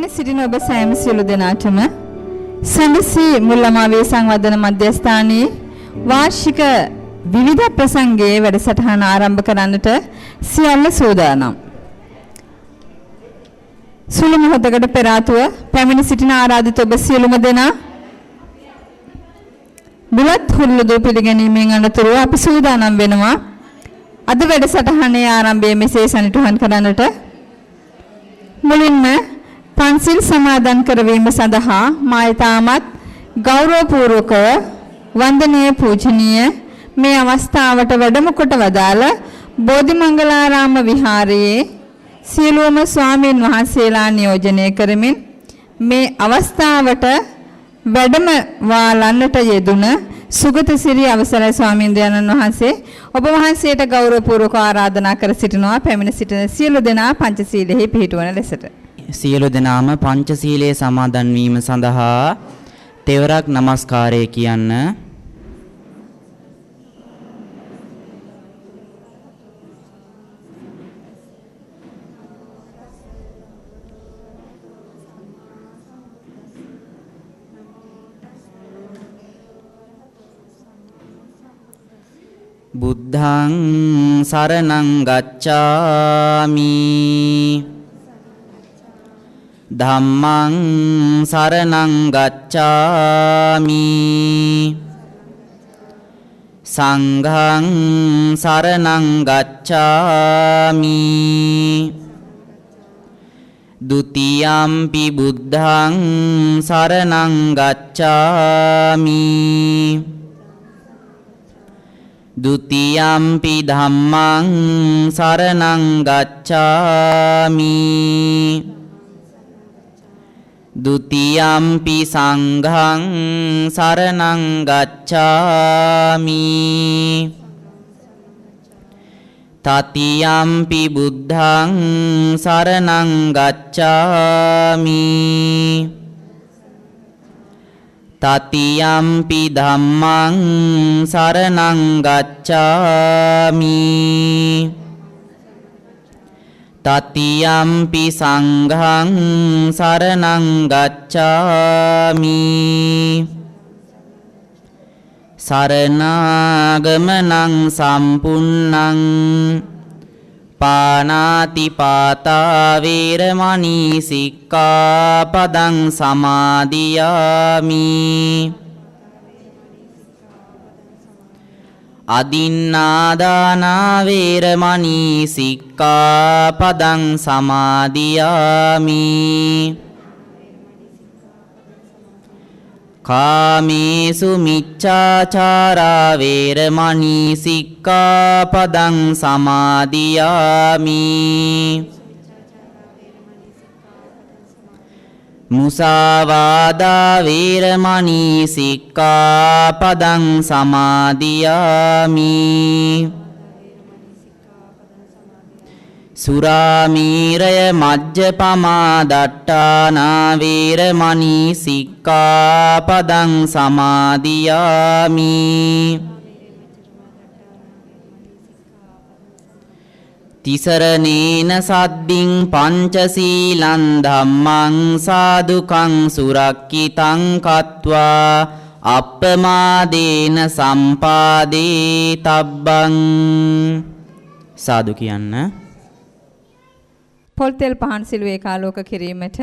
පැමිණ සිටින ඔබ සෑම සියලු දෙනාටම සඳසී මුල්ලමාවේ සංවර්ධන මධ්‍යස්ථානයේ වාර්ෂික විවිධ ප්‍රසංගයේ වැඩසටහන ආරම්භ කරන්නට සියල්ල සූදානම්. සුළු මොහොතකට පෙර ආතුව පැමිණ සිටින ආරාධිත ඔබ සියලුම දෙනා බුලත් හුරුළු පිළිගැනීමෙන් අනතුරුව අපි සූදානම් වෙනවා අද වැඩසටහනේ ආරම්භයේ මෙසේ සනිටුහන් කරන්නට. මුලින්ම පන්සිල් සමාදන් කරවීම සඳහා මායතාමත් ගෞරවපූර්වකව වන්දනීය පූජනීය මේ අවස්ථාවට වැඩම කොට වදාළ බෝධිමංගලාරාම විහාරයේ සියලුම ස්වාමීන් වහන්සේලා නියෝජනය කරමින් මේ අවස්ථාවට වැඩම වාලන්නට යෙදුන සුගතසිරි අවසරයි ස්වාමීන්ද්‍රයන්න් වහන්සේ ඔබ වහන්සේට ගෞරවපූර්වක ආරාධනා කර සිටිනවා පැමිණ සිටින සියලු දෙනා පංචශීලයේ පිහිටුවන ලෙසට. සියලු දෙනාම පංචශීලයේ සමාදන් වීම සඳහා තෙවරක් নমස්කාරය කියන්න. බුද්ධං සරණං ගච්ඡාමි ධම්මං සරණං ගච්ඡාමි සංඝං සරණං ගච්ඡාමි ဒုတိယံ පි බුද්ධං සරණං ගච්ඡාමි ဒုတိယံ පි ධම්මං සරණං ගච්ඡාමි ဒုတိယံ පි සංඝං සරණං ගච්ඡාමි တတိယံ පි බුද්ධං සරණං ගච්ඡාමි တတိယံ පි ධම්මං සරණං ගච්ඡාමි တတိယံ පි සංඝං සරණං ගච්ඡාමි สารณากมนังสัมปุณนังปานาติปาตาเวรมณีสิกขาปดังสมาธิยามิอดินนาดานาเวรมณีสิกขาปดังสมาธิยามิคาเมสุมิจฉาจาราเวรมณีสิกขาปดังสมาธิยามิมุสาวาดาเวรมณีสิกขาปดังสมาธิยามิสุรามีรยมัจจปมาดัตตานาเวรมณีสิกขาปดังสมาธิยามิติสรเนนสัดดิงปัญจสีลันธัมมังสาธุคังสุรักขิตังคัตวาอัปปมาเดนสัมปาเดตับบังสาธุකියන්න පොල්තෙල් පහන් සිළුවේ කාලෝක කිරීමට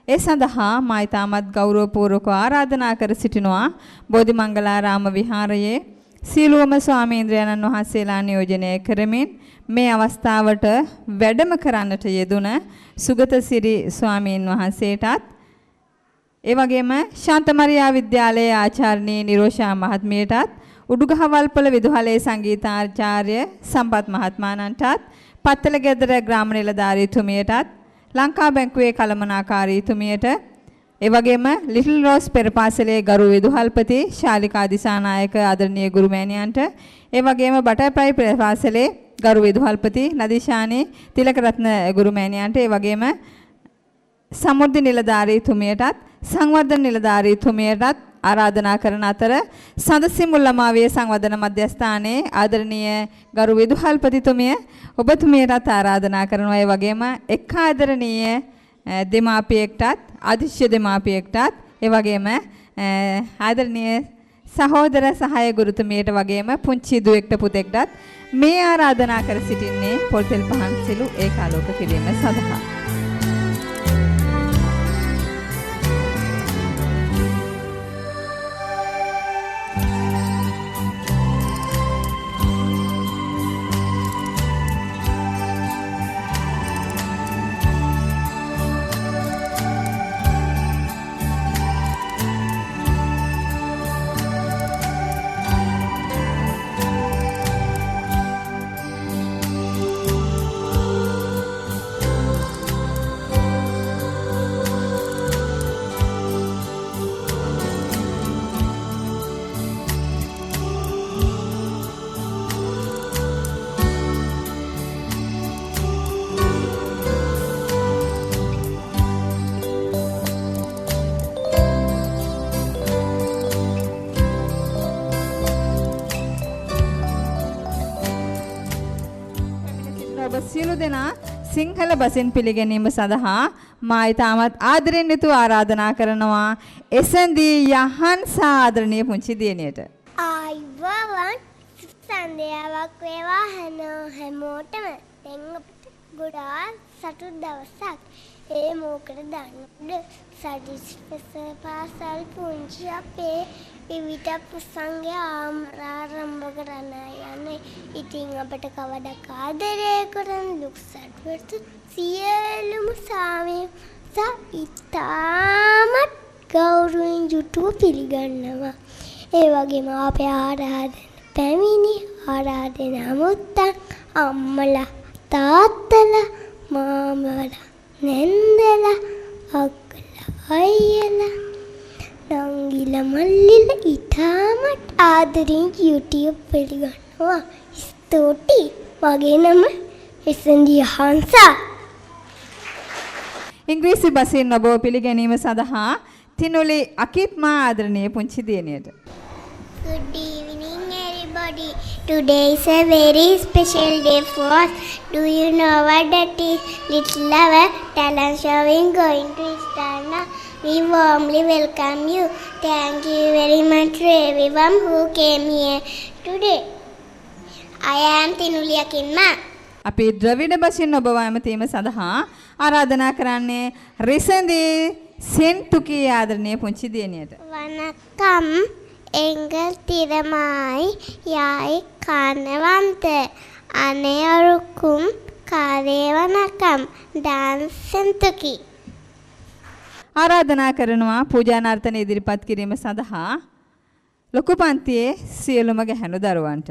ඒ සඳහා මා ඊටමත් ගෞරවපූර්වක ආරාධනා කර සිටිනවා බෝධිමංගලාරාම විහාරයේ සීලුවම ස්වාමීන්ද්‍රයන්න් වහන්සේලා නියෝජනය කරමින් මේ අවස්ථාවට වැඩම කරන්නට යෙදුන සුගතසිරි ස්වාමීන් වහන්සේටත් ඒ වගේම ශාන්තමරියා විද්‍යාලයේ ආචාර්යනී නිරෝෂා මහත්මියටත් උඩුගහවල්පොළ විදුහලේ සංගීතාචාර්ය සම්පත් මහත්මයාණන්ටත් පත්තලගෙදර ග්‍රාම නිලධාරීතුමියටත් ලංකා බැංකුවේ කළමනාකාරීතුමියට ඒ වගේම ලිටල් රෝස් පෙරපාසලේ ගරු විදුහල්පති ශාලිකා දිසානායක ආදරණීය ගුරුමෑණියන්ට ඒ වගේම බටර්ෆ්ලයි පෙරපාසලේ ගරු විදුහල්පති නදීෂානි තිලකරත්න ගුරුමෑණියන්ට ඒ වගේම සමෘද්ධි නිලධාරීතුමියටත් සංවර්ධන නිලධාරීතුමියටත් ආරාධනා කරන අතර සඳසිමුල්ලමාවිය සංවර්ධන මධ්‍යස්ථානයේ ආදරණීය ගරු විදුහල්පතිතුමිය ඔබතුමියටත් ආරාධනා කරනවා. ඒ වගේම එක් ආදරණීය දෙමාපියෙක්ටත් අදිශ්‍ය දෙමාපියෙක්ටත් ඒ වගේම ආදරණීය සහෝදර සහාය ගුරුතුමියට වගේම පුංචි දුවෙක්ට පුතෙක්ටත් මේ ආරාධනා කර සිටින්නේ පොල්තෙල් පහන් සිළු ඒකාලෝක කිරීම සඳහා. සියලු දෙනා සිංහල බසින් පිළිගැනීම සඳහා මා ඊටමත් ආදරෙන් යුතුව ආරාධනා කරනවා එසඳී යහන්ස ආදරණීය පුංචි දියණියට. ආයිබෝවන් සන්ධ්‍යාවක් වේවා හැමෝටම. දැන් අපිට ගොඩාක් සතුටු දවසක්. ඒ මොකද දන්නවද? සදිස්පස පාසල් පුංචි අපේ විවිධ ප්‍රසංග ආරම්භ කරන්න යන්නේ. ඉතින් අපට කවදාක ආදරය කරන ලුක්සට්වර්ත සියලුම සාමයේ ඉතාමත් ගෞරවයෙන් යුතුව පිළිගන්නවා. ඒ වගේම අපේ ආරාධන පැමිණි ආරාධන මුත්තන් අම්මලා තාත්තලා මාමලා නැන්දලා අක්කලා අයියලා නංගිලා මල්ලිලා ඉතාමත් ආදරෙන් YouTube පිළිගන්නවා. ස්තුතියි. මගේ නම එසන්ඩි හංසා. ඉංග්‍රීසි බසින් ඔබ පිළිගැනීම සඳහා තිනුලි අකිත්මා ආදරණීය පුංචි දියණියට. Good evening everybody. Today is a very special day for us. Do you know what that is? Little our talent showing going to start now. We warmly welcome you. Thank you very much to everyone who came here today. I am Tinuli Akimma. අපි ද්‍රවිඩ බසින් ඔබ වෑමතීම සඳහා ආරාධනා කරන්නේ රිසඳි සෙන්තුකී ආදරණීය පුංචි දියණියට. வணக்கம் எங்கள் திறமாய் யாய் காணவந்த அனைவருக்கும் காலை வணக்கம் டான்ஸ் செந்துக்கி. ආරාධනා කරනවා පූජානාර්ථන ඉදිරිපත් කිරීම සඳහා ලොකු පන්තියේ සියලුම ගැහැණු දරුවන්ට.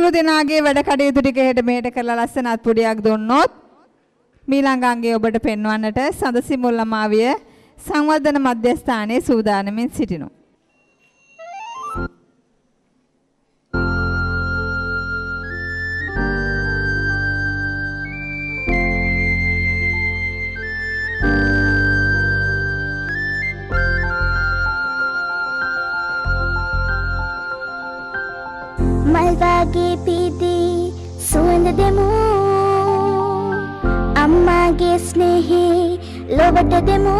සියලු දෙනාගේ වැඩ කටයුතු ටික හෙට මෙහෙට කරලා ලස්සනත් පුඩියක් දුන්නොත් මීළඟ අංගයේ ඔබට පෙන්වන්නට සඳසි මුල්ලමාවිය සංවර්ධන මධ්‍යස්ථානයේ සූදානමින් සිටිනවා. මල්වාගේ පීදී සුවඳ දෙමු අම්මාගේ ස්නේහේ ලොවට දෙමු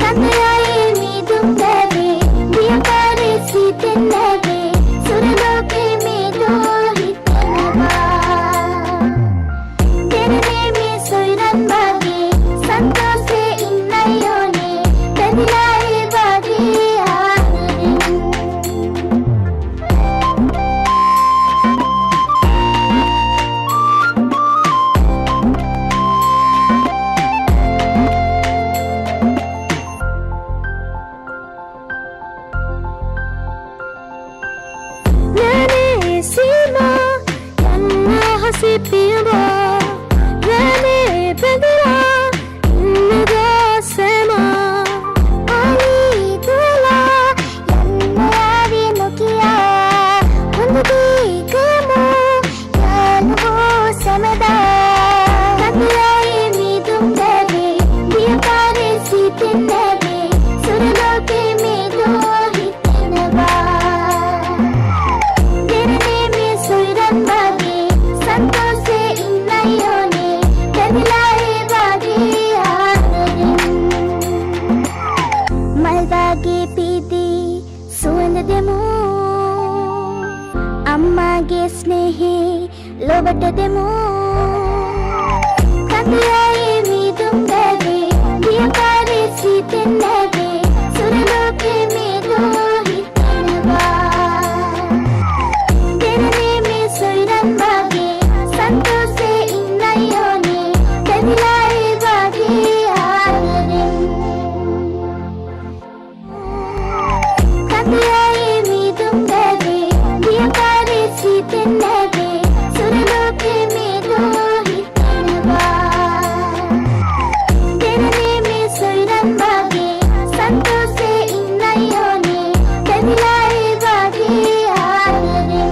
කන්දරායේ මීදුම් දැවේ දියකාරේ සීතෙන් නැවේ සුරලෝකේ මීදෝ හිතනවා දෙරනේ මේ සොයරන් වාගේ සන්තෝෂේ ඉන්නයි ඕනේ බැඳිලා ඒ වාගේ අම්මාගේ ස්නේහේ ලොවට දෙමු කන්දරායේ මීදුම් දැවේ දියකාරේ සීතෙන් නැවේ සුරලෝකේ මීදෝ හිතනවා දෙරනේ මේ සොයරන් වාගේ සන්තෝෂේ ඉන්නයි ඕනේ බැඳිලා ඒ වාගේ ආදරෙන් කන්දරායේ මීදුම් දැවේ දියකාරේ සීතෙන් නැවේ සුරලෝකේ මීදෝ හිතනවා දෙරනේ මේ සොයරන් වාගේ සන්තෝෂේ ඉන්නයි ඕනේ බැඳිලා ඒ වාගේ ආදරෙන්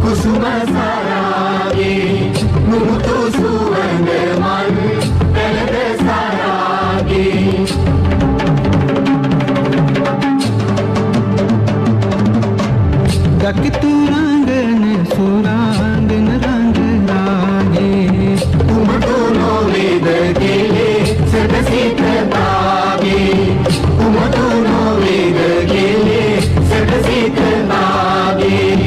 කුසුම සරාගේ මුතු සුවඳ මල් පෙළද සරාගේ දකිතු රංගන සුරාංගන රංග රාගේ උමතු නොවේද කෙලේ සදසිත තාගේ උමතු නොවේද කෙලේ සදසිත තාගේ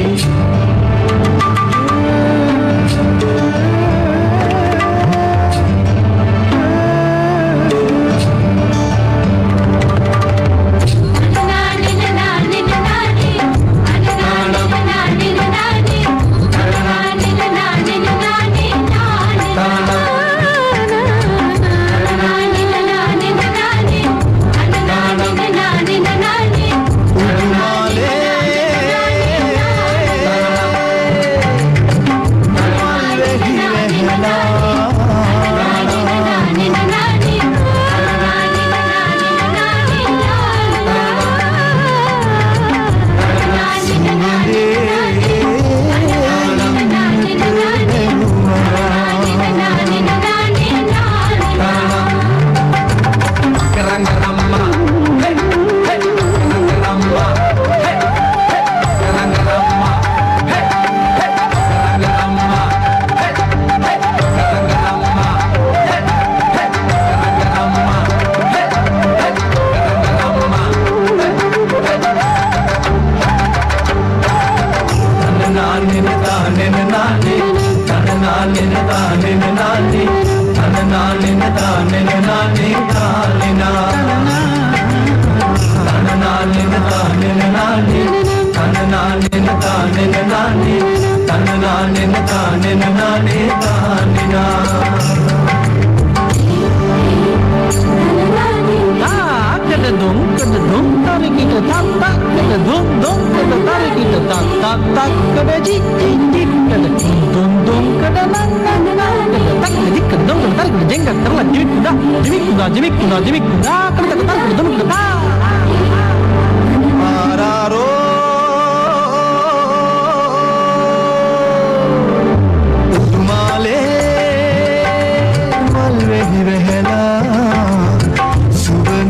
Sugar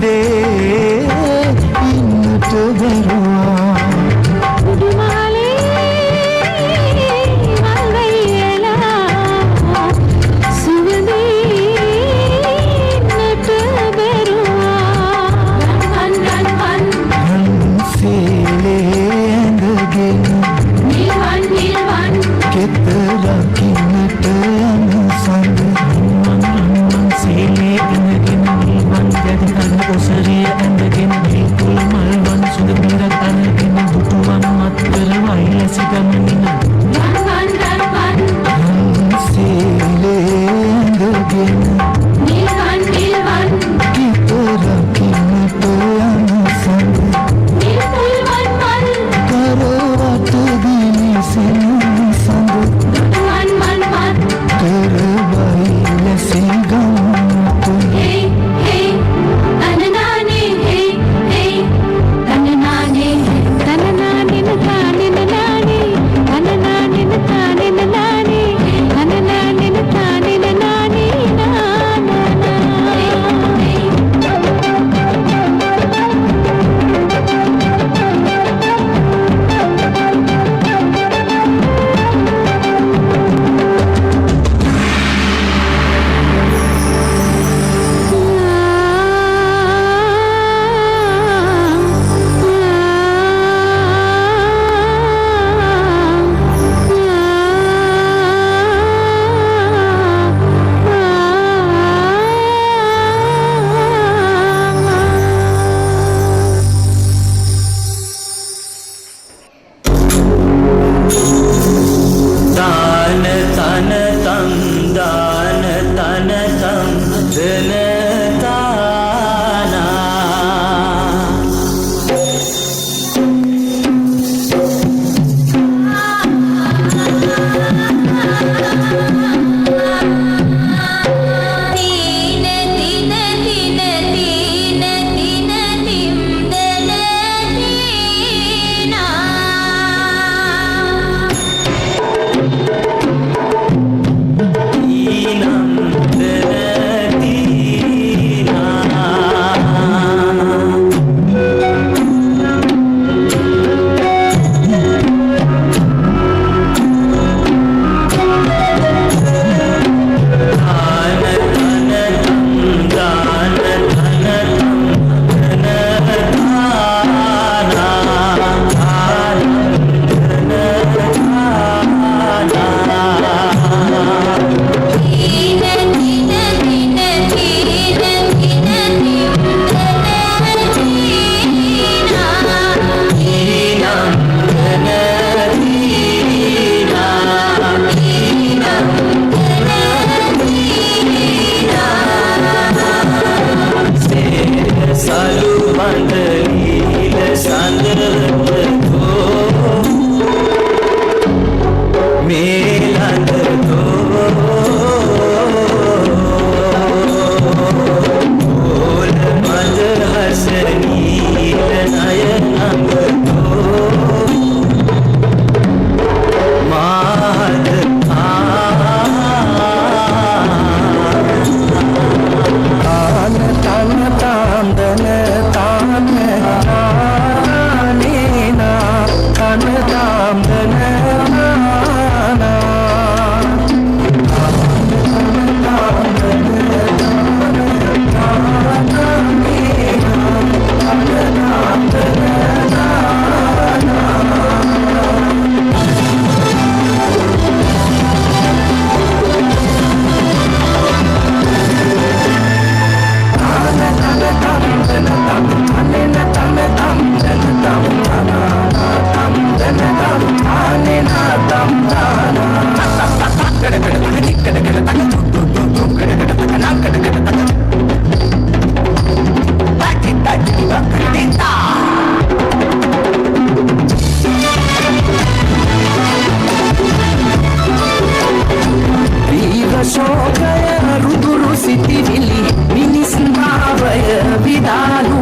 පාලු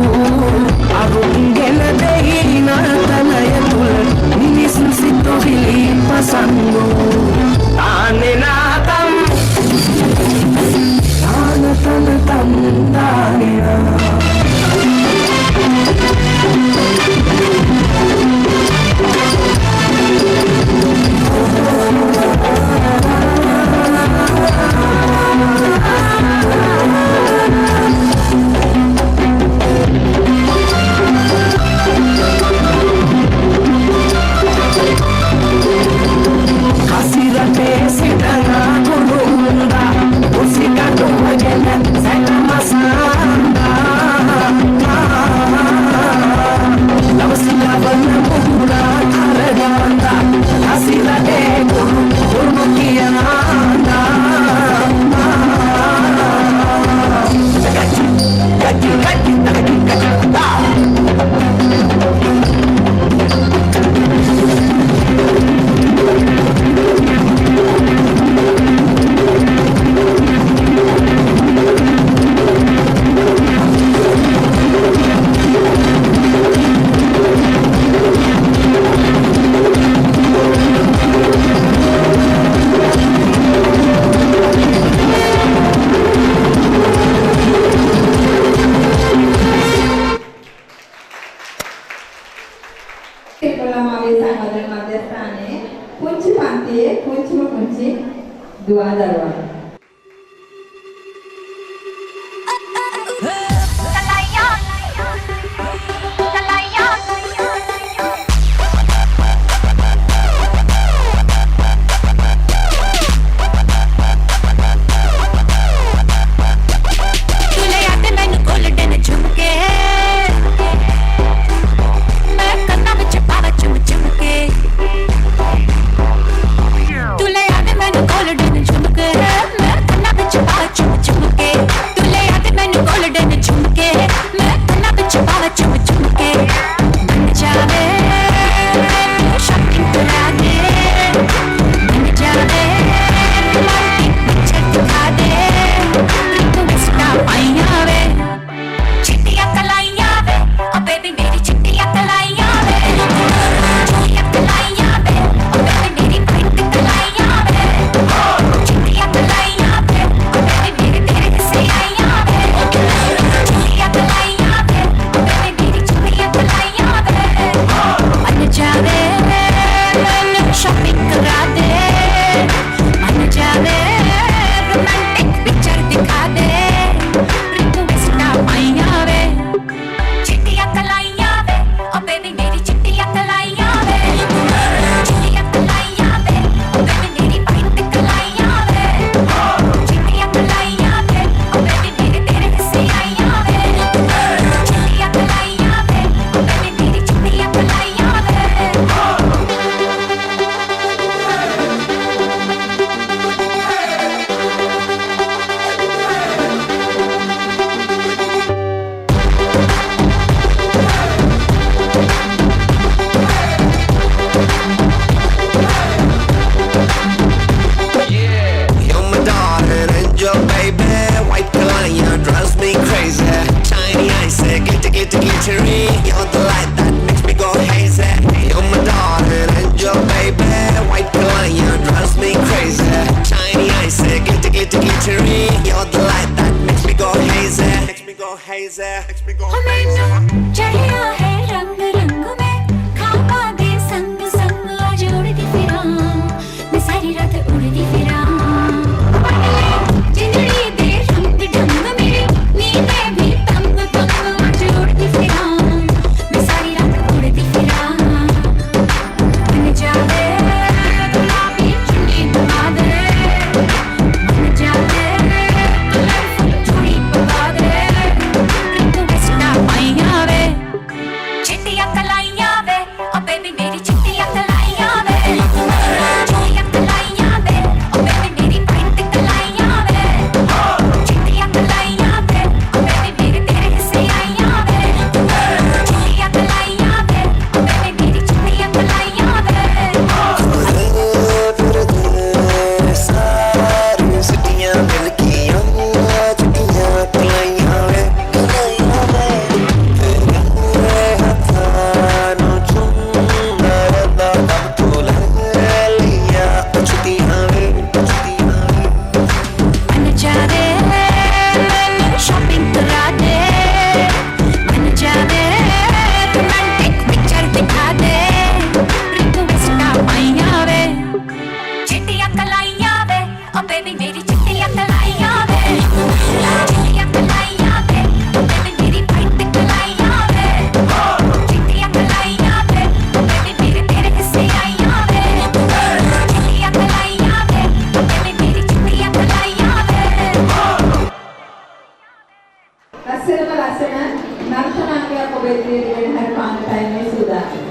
අරුන්ගෙන දෙයින තනය තුල මිනිසුන් සිතුවිලි පසංගු තානෙනාතම් තානතන තන්දානිනා නර්තනාංගයක් ඔබ ඉදිරියට හරි පාන්ටයි මේ සූදානම්.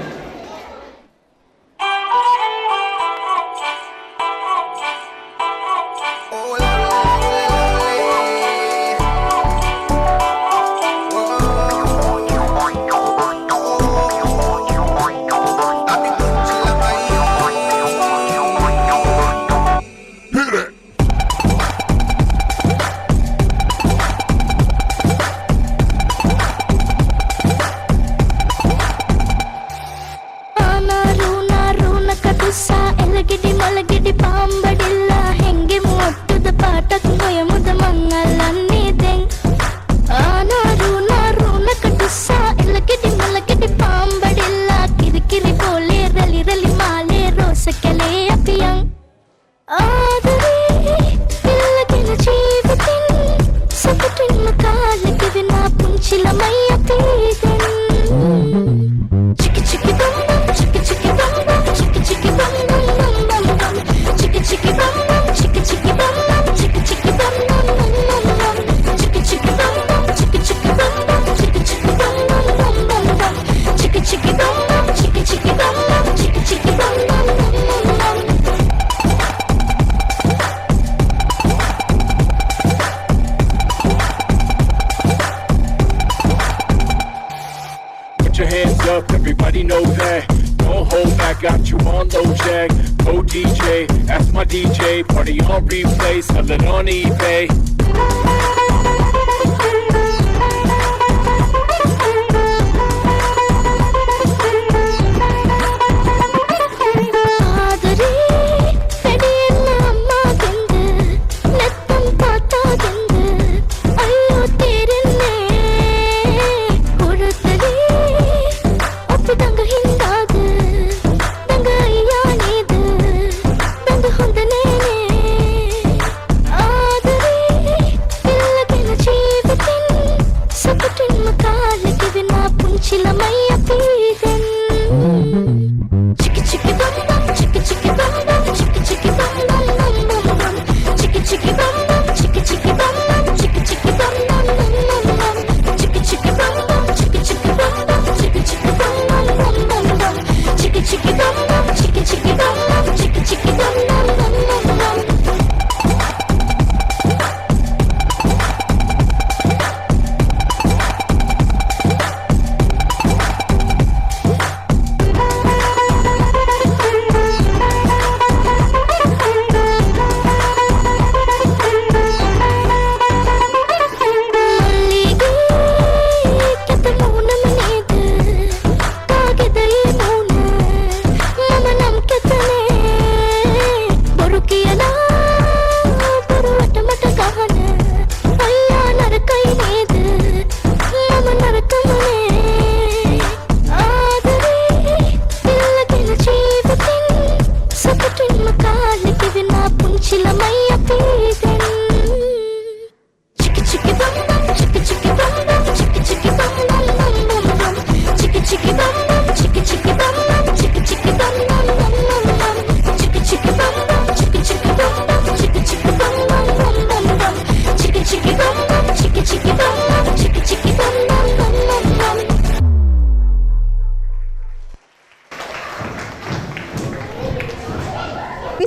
Everybody know that. Don't hold back, got you on low jack. Go DJ, ask my DJ. Party on replay, sell it on eBay.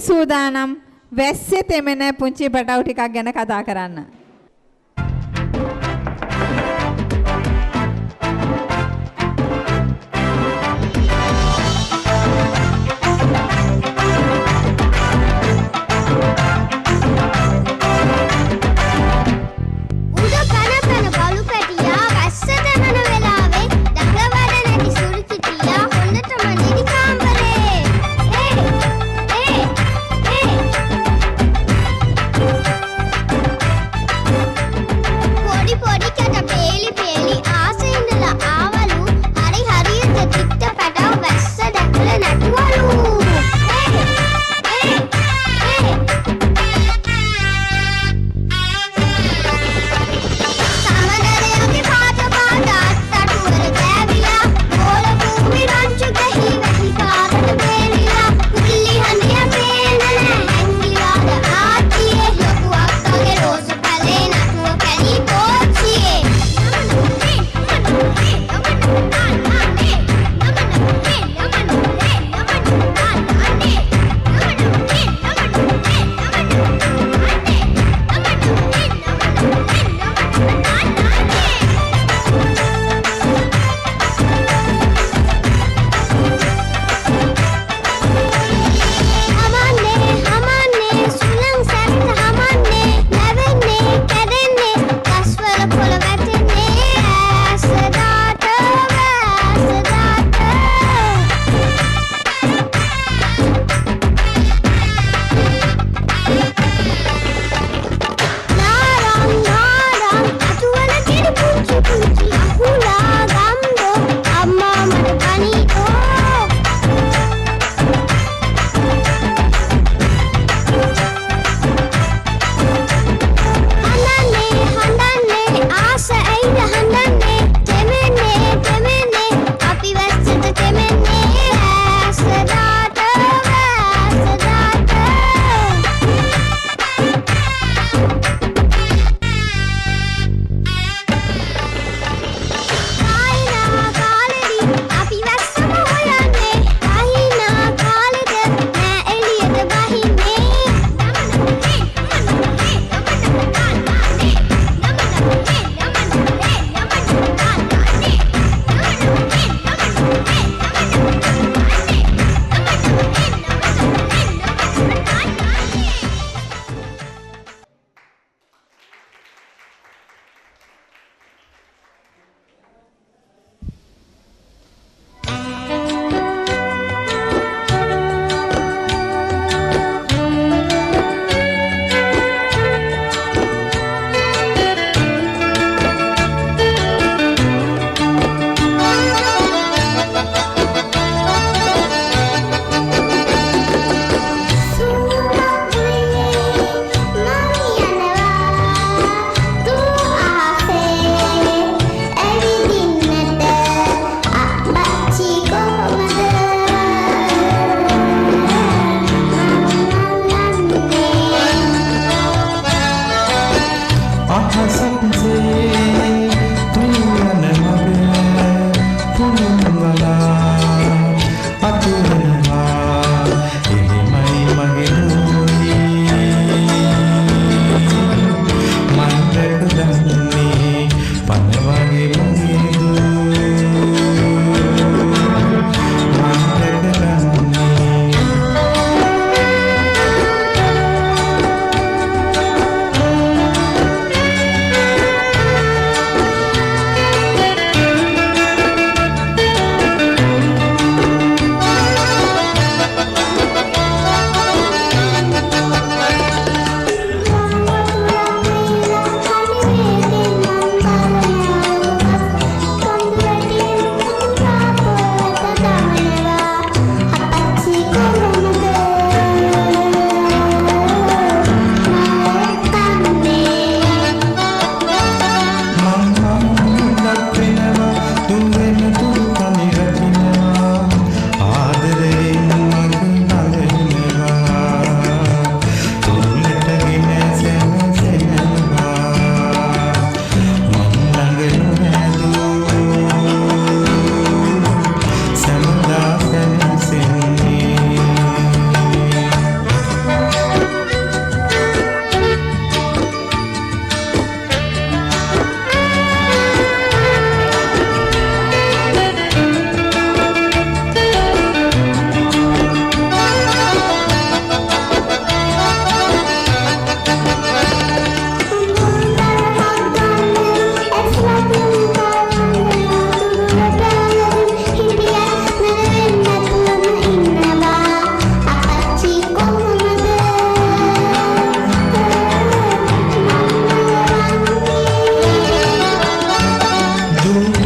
සූදානම් වැස්සේ තෙමෙන පුංචි පැටවු ටිකක් ගැන කතා කරන්න.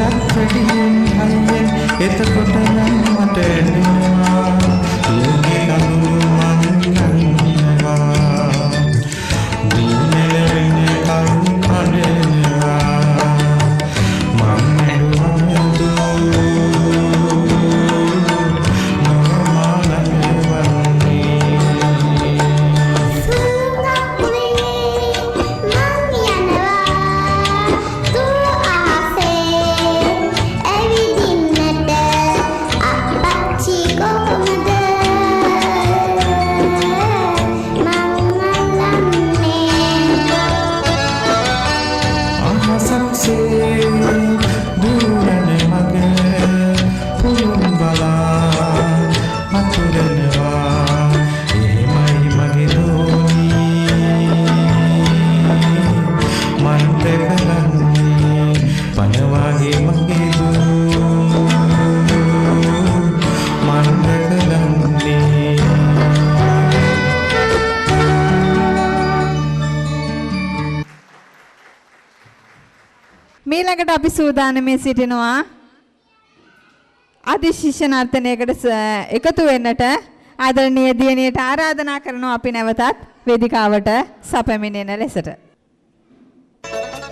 වැඩියෙන් හයියෙන් එතකොට නම් මට එනවා ලෝකේ කඳුළු මං ගන්නවා දුන්නලෙන්නේ කරු කඩේනවා මං ඊළඟට අපි සූදානම්ව සිටිනවා අධිශිෂ්‍ය නර්තනයකට එකතු වෙන්නට ආදරණීය දියණියට ආරාධනා කරනවා අපි නැවතත් වේදිකාවට සැපැමිණෙන ලෙසට. Bye.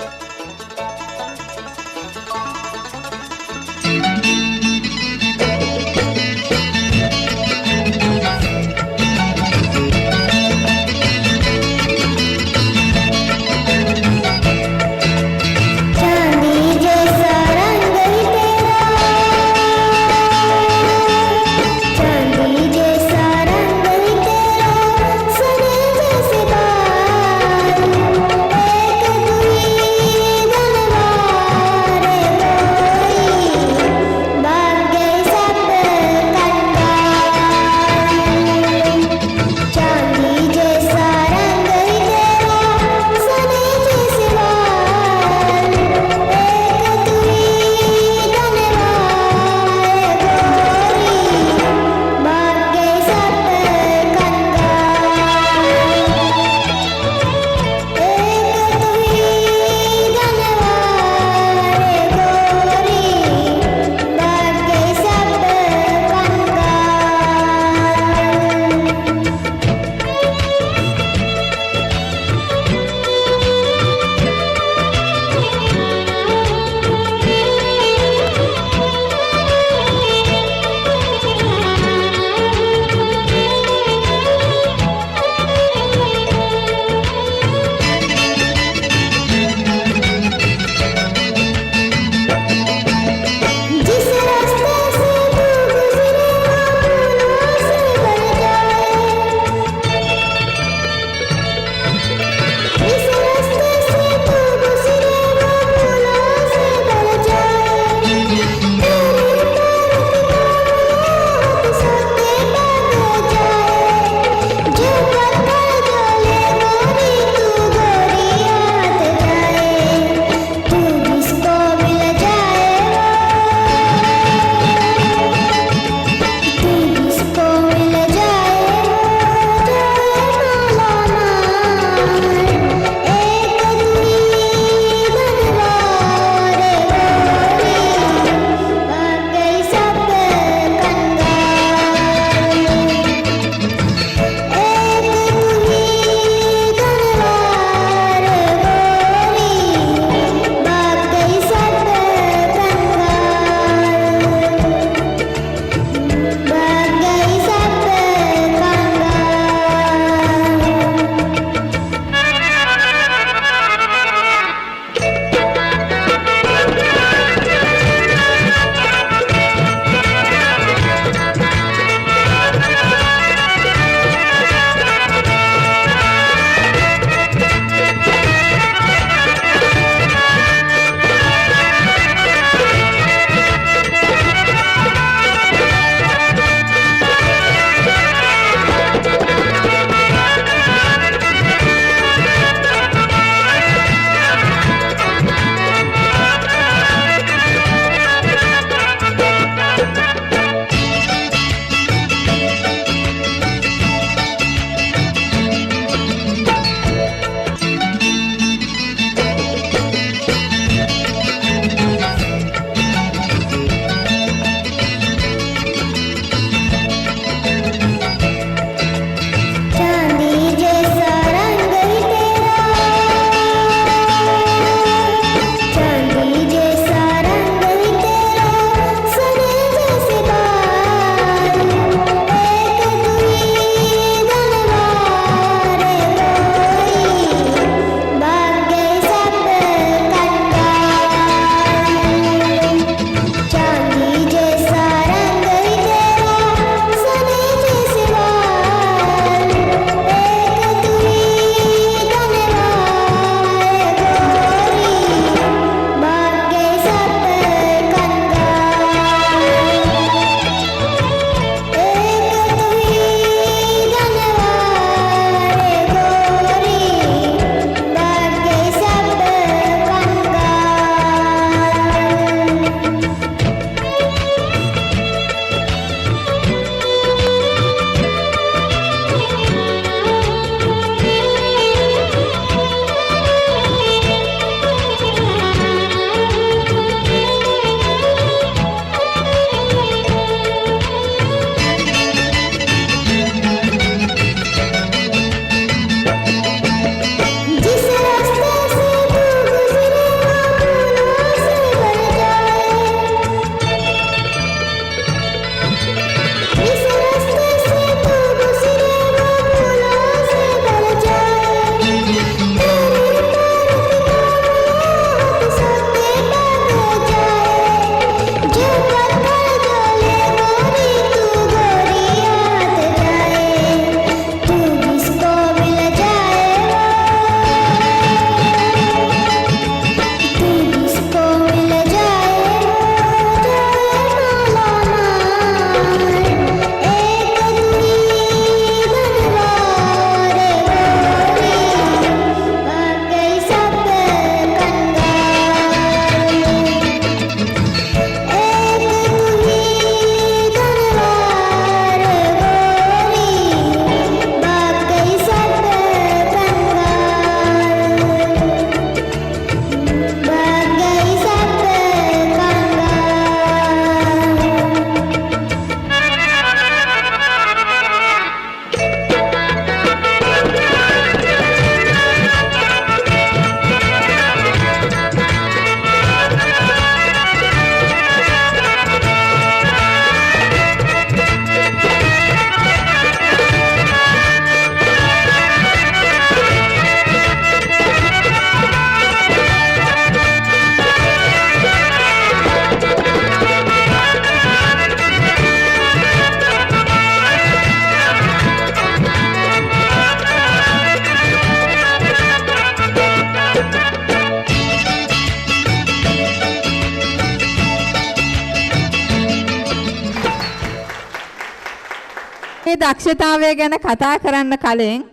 මේ දක්ෂතාවය ගැන කතා කරන්න කලින්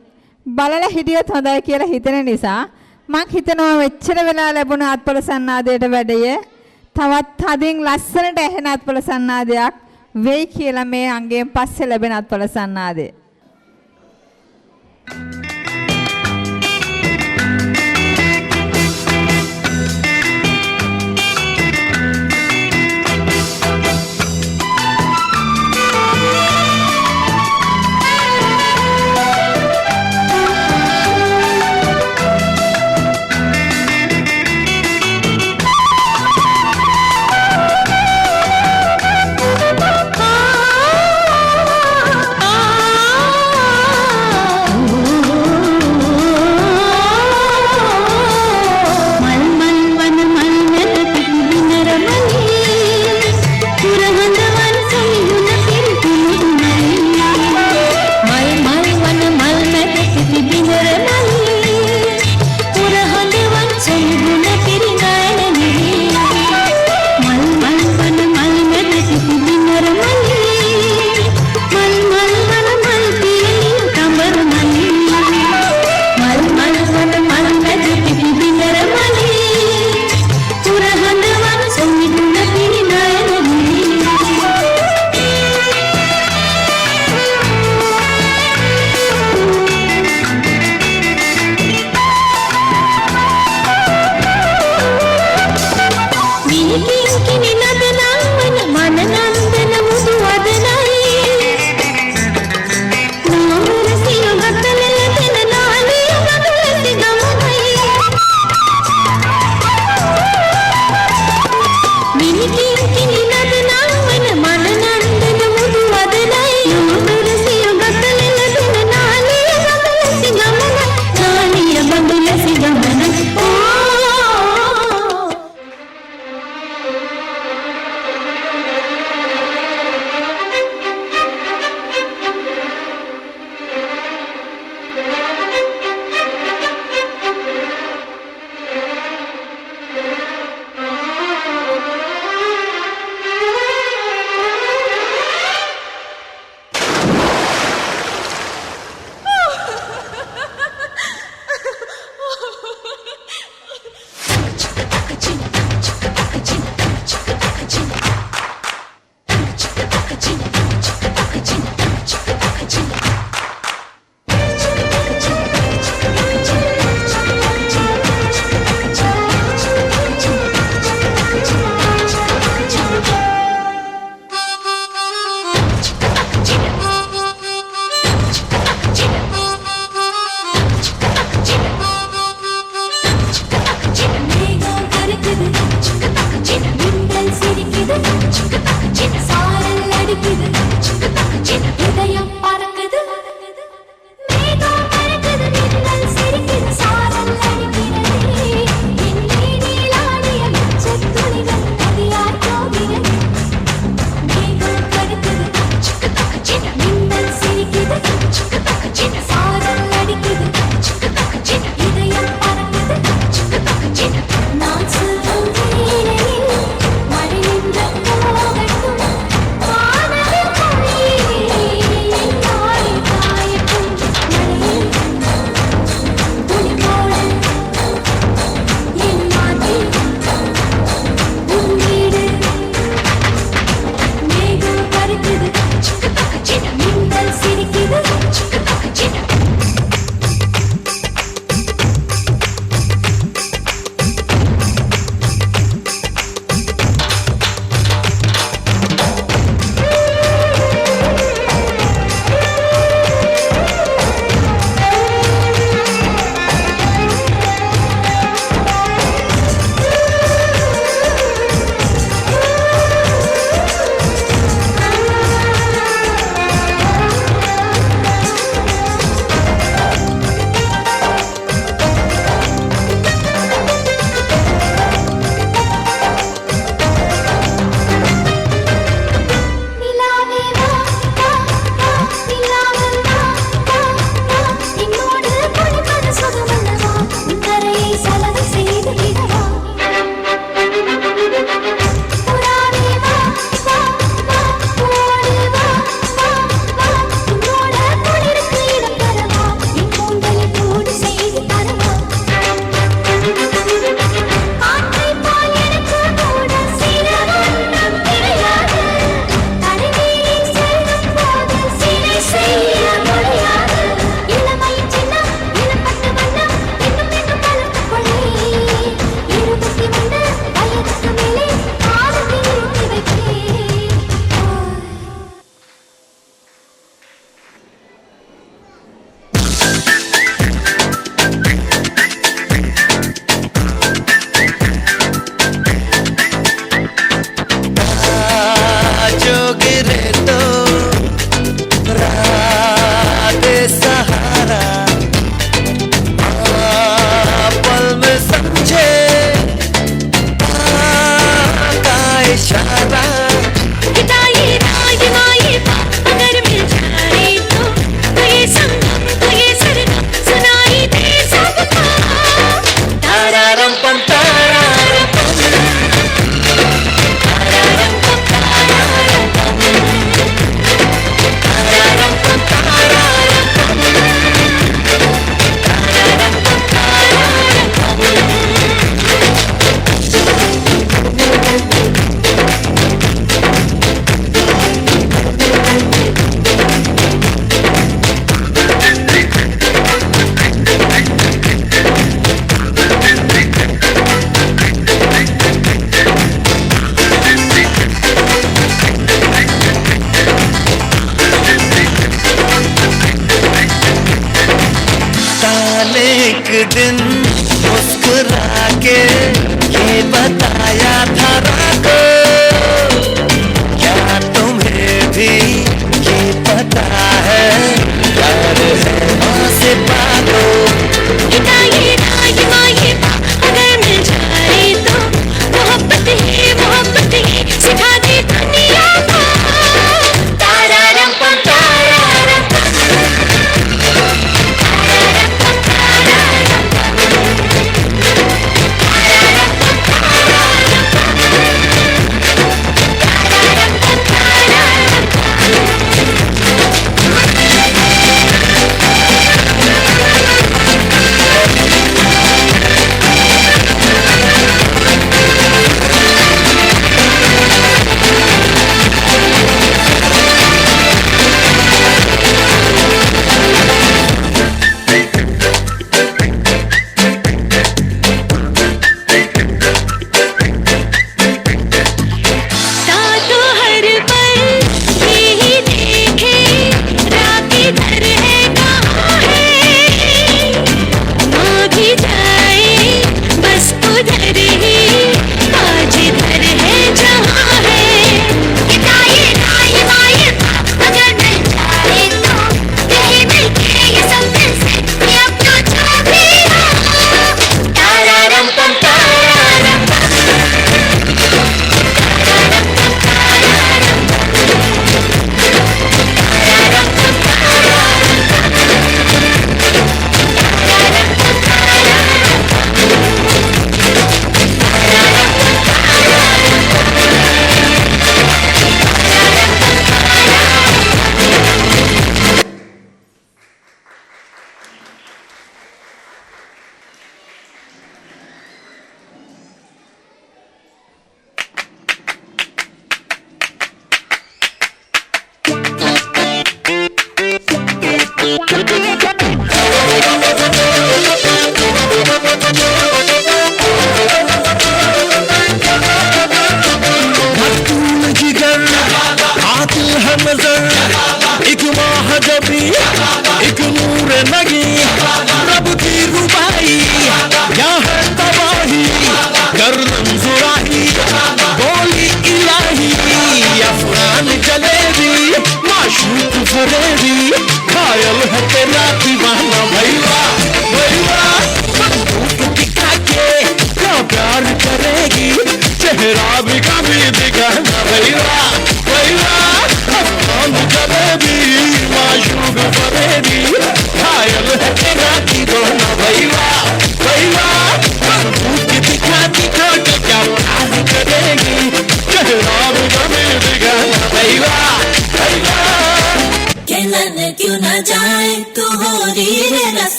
බලලා හිටියොත් හොඳයි කියලා හිතෙන නිසා මං හිතනවා මෙච්චර වෙලා ලැබුණ අත්පොළ සන්නාදයට වැඩිය තවත් හදින් ලස්සනට ඇහෙන අත්පොළ සන්නාදයක් වෙයි කියලා මේ අංගයෙන් පස්සේ ලැබෙන අත්පොළ සන්නාදය. दिन मुस्कुरा के ये बताया था रात क्या तुम्हें भी ये पता है प्यार है माँ से पालो अगर मिल जाए तो मोहब्बत ही सिखा दे दुनिया को तारारम पम तारारम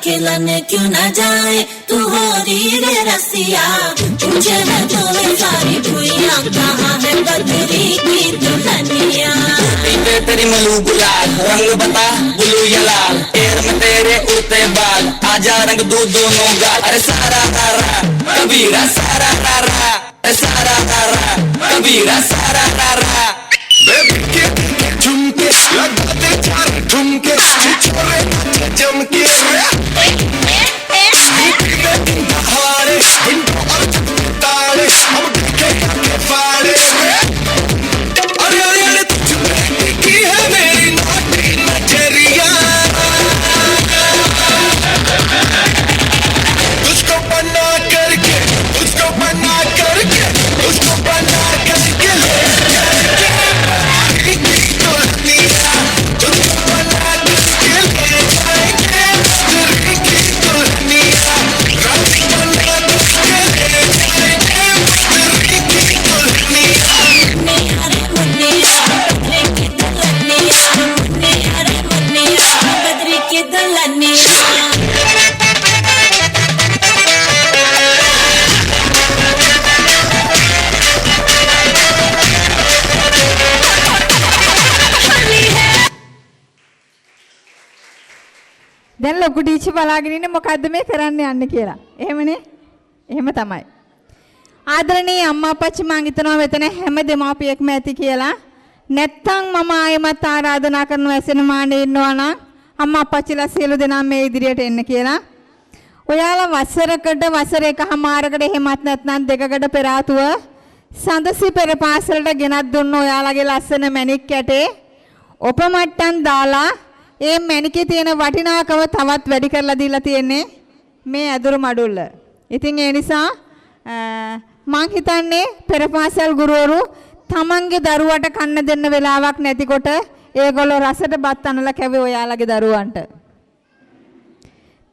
खिलन क्यों न जाए तू हो री रे रसिया तुझे है जो सारी भुइयां कहाँ है बदरी की दुल्हनिया तेरी मलू गुलाल रंग बता बुलू या लाल पैर में तेरे उड़ते बाल आजा रंग दो दोनों गाल अरे सारा रारा कबीरा सारा रारा अरे सारा रारा कबीरा सारा रारा झुमके लगा दे चार झुमके छोरे जमके हमारे तारे हम के फाड़े अरे अरे अरे तुझे की है मेरी नाटी नजरिया तुझको बना करके तुझको बना करके तुझको बना करके දැන් ලොකු ටීචර් බලාගෙන ඉන්නේ මොකද්ද මේ කරන්න යන්නේ කියලා. එහෙමනේ? එහෙම තමයි. ආදරණීය අම්මා අප්පච්චි මං හිතනවා මෙතන හැම දෙමාපියෙක්ම ඇති කියලා. නැත්තම් මම ආයෙමත් ආරාධනා කරනවා ඇසෙන මානේ ඉන්නවා නම් අම්මා අප්පච්චිලා සියලු දෙනා මේ ඉදිරියට එන්න කියලා. ඔයාලා වසර එකමාරකට එහෙමත් නැත්නම් දෙකකට පෙර ආතුව සඳසි පෙර පාසලට ගෙනත් දුන්න ඔයාලගේ ලස්සන මැණික් කැටේ ඔපමට්ටම් දාලා ඒ මැණිකේ තියෙන වටිනාකම තවත් වැඩි කරලා දීලා තියෙන්නේ මේ ඇදුරු මඩුල්ල. ඉතින් ඒ නිසා මං හිතන්නේ පෙර පාසල් ගුරුවරු තමන්ගේ දරුවට කන්න දෙන්න වෙලාවක් නැතිකොට ඒගොල්ලෝ රසට බත් අනලා කැවේ ඔයාලගේ දරුවන්ට.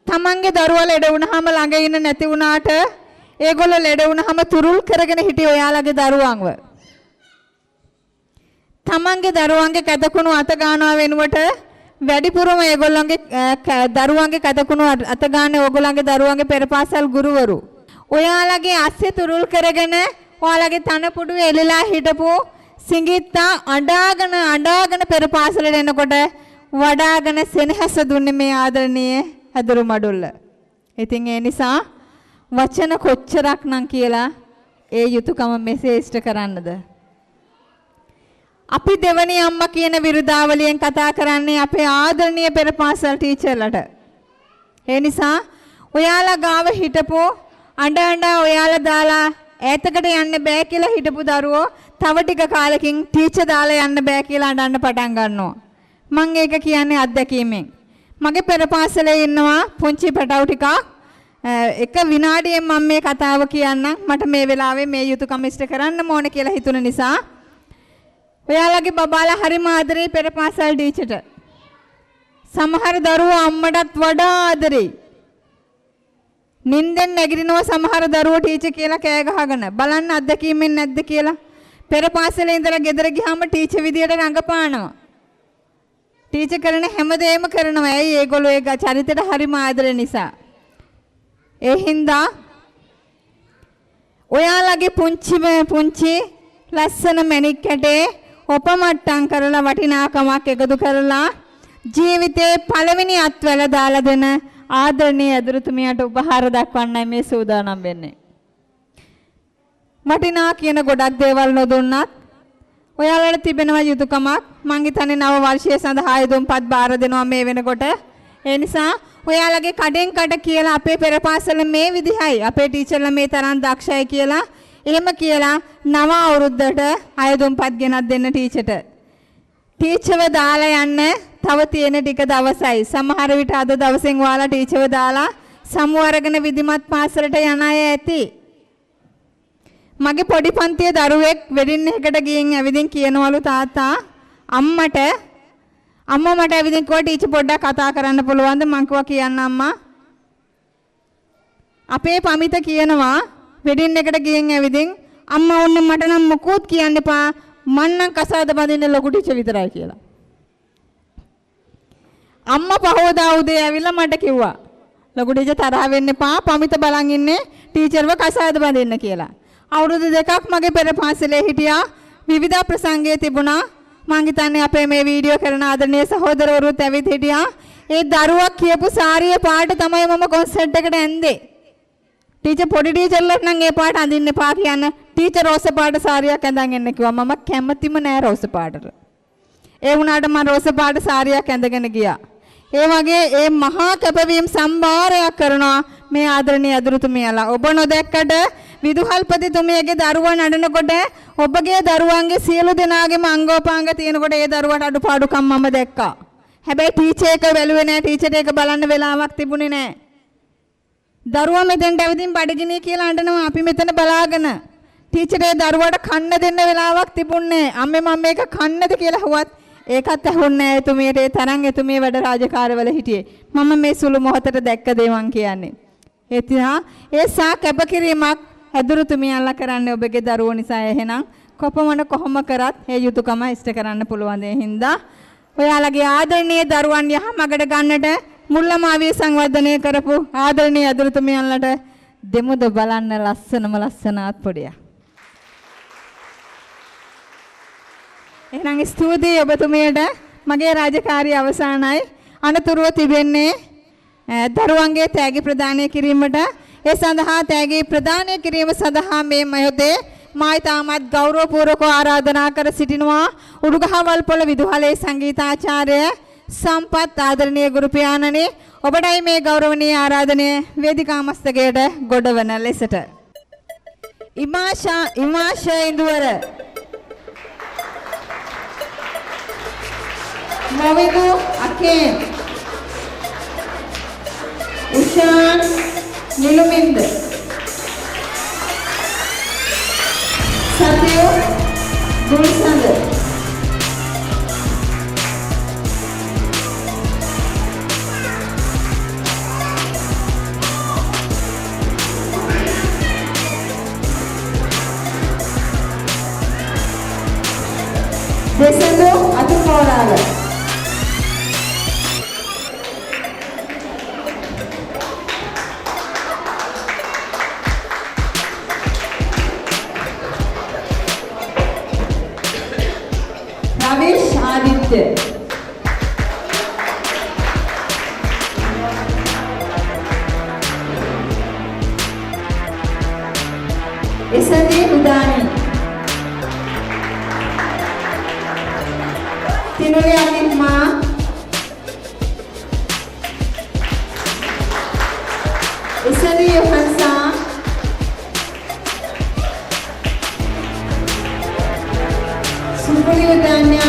තමන්ගේ දරුවා ලෙඩ වුණාම ළඟ ඉන්න නැති වුණාට ඒගොල්ලෝ ලෙඩ වුණාම තුරුල් කරගෙන හිටිය ඔයාලගේ දරුවන්ව. තමන්ගේ දරුවන්ගේ කැදකුණු අත ගන්නවා වෙනුවට වැඩිපුරම ඒගොල්ලන්ගේ දරුවන්ගේ කැදකුණු අත ගන්න ඕගොල්ලන්ගේ දරුවන්ගේ පෙරපාසල් ගුරුවරු. ඔයාලගේ අස්සේ තුරුල් කරගෙන ඔයාලගේ තනපුඩුවේ එලිලා හිටපු සිඟිත්තා අඬාගෙන පෙරපාසලට එනකොට වඩාගෙන සෙනෙහස දුන්නේ මේ ආදරණීය ඇදුරු මඩුල්ල. ඉතින් ඒ නිසා වචන කොච්චරක් නම් කියලා ඒ යුතුයකම මෙසේජ්ට කරන්නද? අපි දෙවනි අම්මා කියන විරුදාවලියෙන් කතා කරන්නේ අපේ ආදරණීය පෙරපාසල් ටීචර්ලට. ඒ නිසා ඔයාලා ගාව හිටපු අඬ ඔයාලා දාලා ඈතකට යන්න බෑ කියලා හිටපු දරුවෝ තව ටික කාලෙකින් ටීචර් දාලා යන්න බෑ කියලා අඬන්න පටන් ගන්නවා. මම ඒක කියන්නේ අත්දැකීමෙන්. මගේ පෙරපාසලේ ඉන්නවා පුංචි පැටවු ටිකක්. එක විනාඩියෙන් මම මේ කතාව කියන්නම්. මට මේ වෙලාවේ මේ යුතුයකම ඉෂ්ට කරන්න ඕන කියලා හිතුන නිසා. ඔයාලගේ බබාලා හරිම ආදරේ පෙරපාසල් ටීචර්ට. සමහර දරුවෝ අම්මටත් වඩා ආදරේ. නින්දෙන් නැගිටිනවා සමහර දරුවෝ ටීචර් කියලා කෑ ගහගෙන. බලන්න අත්දැකීමෙන් නැද්ද කියලා. පෙරපාසලේ ඉඳලා ගෙදර ගියාම ටීචර් විදියට රඟපානවා. ටීචර් කරන හැමදේම කරනවා. ඇයි? ඒගොල්ලෝ ඒ චරිතයට හරිම ආදරේ නිසා. ඒ හින්දා ඔයාලගේ පුංචි ලස්සන මැණික් කැටේ ඔපමට්ටම් කරලා වටිනාකමක් එකතු කරලා ජීවිතේ පළවෙනි අත්වැල දාලා දෙන ආදරණීය ඇදුරුතුමියට උපහාර දක්වන්නයි මේ සූදානම් වෙන්නේ. වටිනා කියන ගොඩක් දේවල් නොදුන්නත් ඔයාලට තිබෙනවා යුතුයකමක්. මං හිතන්නේ නව වර්ෂය සඳහා යදුම්පත් බාර දෙනවා මේ වෙනකොට. ඒ නිසා ඔයාලගේ කඩෙන් කඩ කියලා අපේ පෙරපාසල මේ විදිහයි අපේ ටීචර්ලා මේ තරම් දක්ෂයි කියලා එහෙම කියලා නව අවුරුද්දට අයදුම්පත් ගෙනත් දෙන්න ටීචර්ට. ටීචර්ව දාලා යන්න තව තියෙන ටික දවසයි. සමහර විට අද දවසෙන් ඔයාලා ටීචර්ව දාලා සමු අරගෙන විධිමත් පාසලට යන අය ඇති. මගේ පොඩි පන්තියේ දරුවෙක් වෙඩින් එකකට ගිහින් ඇවිදින් කියනවලු තාත්තා අම්මා මට ඇවිදින් කිව්වා ටීචර් පොඩ්ඩක් කතා කරන්න පුළුවන්ද? මං කිව්වා කියන්න අම්මා. අපේ පමිත කියනවා වෙඩින් එකට ගිහින් ඇවිදින් අම්මා ඔන්න මට නම් මොකුත් කියන්න එපා. මං නම් කසාද බඳින්න ලොකු ටීචර් විතරයි කියලා. අම්මා පහවදා උදේ ඇවිල්ලා මට කිව්වා ලොකු ටීචර් තරහ වෙන්න එපා. පමිත බලන් ඉන්නේ ටීචර්ව කසාද බඳින්න කියලා. අවුරුදු දෙකක් මගේ පෙරපාසලේ හිටියා. විවිධ ප්‍රසංගයේ තිබුණා. මං හිතන්නේ අපේ මේ වීඩියෝ කරන ආදරණීය සහෝදරවරුත් ඇවිත් හිටියා. ඒ දරුවා කියපු සාරිය පාට තමයි මම කොන්සර්ට් එකට ඇන්දේ. ටීචර් පොඩි ටීචර්ලට නම් ඒ පාට අඳින්න එපා කියන්න. ටීචර් රෝස පාට සාරියක් ඇඳන් එන්න කිව්වා. මම කැමතිම නෑ රෝස පාටට. ඒ වුණාට මම රෝස පාට සාරියක් ඇඳගෙන ගියා. ඒ වගේ ඒ මහා කැපවීම සම්භාරයක් කරනවා මේ ආදරණීය ඇදුරුතුමියලා. ඔබ නොදැක්කට විදුහල්පතිතුමියගේ දරුවා නඩනකොට ඔබගේ දරුවන්ගේ සියලු දෙනාගේම අංගෝපාංග තියෙනකොට ඒ දරුවාට අඩුපාඩුකම් මම දැක්කා. හැබැයි ටීචර් එක බැලුවේ නෑ. ටීචර් එක බලන්න වෙලාවක් තිබුණේ නෑ. දරුවා මෙතෙන්ට ඇවිදින් බඩගිනි කියලා අඬනවා. අපි මෙතන බලාගෙන. ටීචර් ඒ දරුවාට කන්න දෙන්න වෙලාවක් තිබුණේ නෑ. අම්මේ මම මේක කන්නද කියලා හුවත් ඒකත් ඇහුන්නේ නෑ. එතුමියට ඒ තරම් එතුමිය වැඩ රාජකාරිවල හිටියේ. මම මේ සුළු මොහොතට දැක්ක දේ මං කියන්නේ. ඒ සා කැපකිරීමක් ඇදුරුතුමියන්ලා කරන්නේ ඔබගේ දරුවෝ නිසා. එහෙනම් කොහොම කරත් ඒ යුතුයකම ඉෂ්ට කරන්න පුළුවන්. ඒ හින්දා ඔයාලගේ ආදරණීය දරුවන් යහමගට ගන්නට මුල්ලමාවිය සංවර්ධනය කරපු ආදරණීය ඇදුරුතුමියන්ලට දෙමුද බලන්න ලස්සනත් පොඩියක්. එහෙනම් ස්තුතියි ඔබතුමියට. මගේ රාජකාරිය අවසానයි. අනතුරුව තිබෙන්නේ දරුවන්ගේ තෑගි ප්‍රදානය කිරීමට. ඒ සඳහා තෑගි ප්‍රදානය කිරීම සඳහා මේ මොහොතේ මා ඊටමත් ගෞරවපූර්වකව ආරාධනා කර සිටිනවා උඩුගහවල්පොළ විදුහලේ සංගීතාචාර්ය සම්පත් ආදරණීය ගුරු පියාණනි ඔබටයි මේ ගෞරවනීය ආරාධනය වේදිකා මස්තකයට ගොඩවන ලෙසට ඉමාෂා ඉන්දුවර මොවිදු අකේන් උෂාන් නිලුමින්ද සතිය ගුල්සඳ Descendo Atumoraga. Ramesh Aditya. Isadi Udani. Tinuli Anitma. Isadi Yohansa. Supuri Udanya.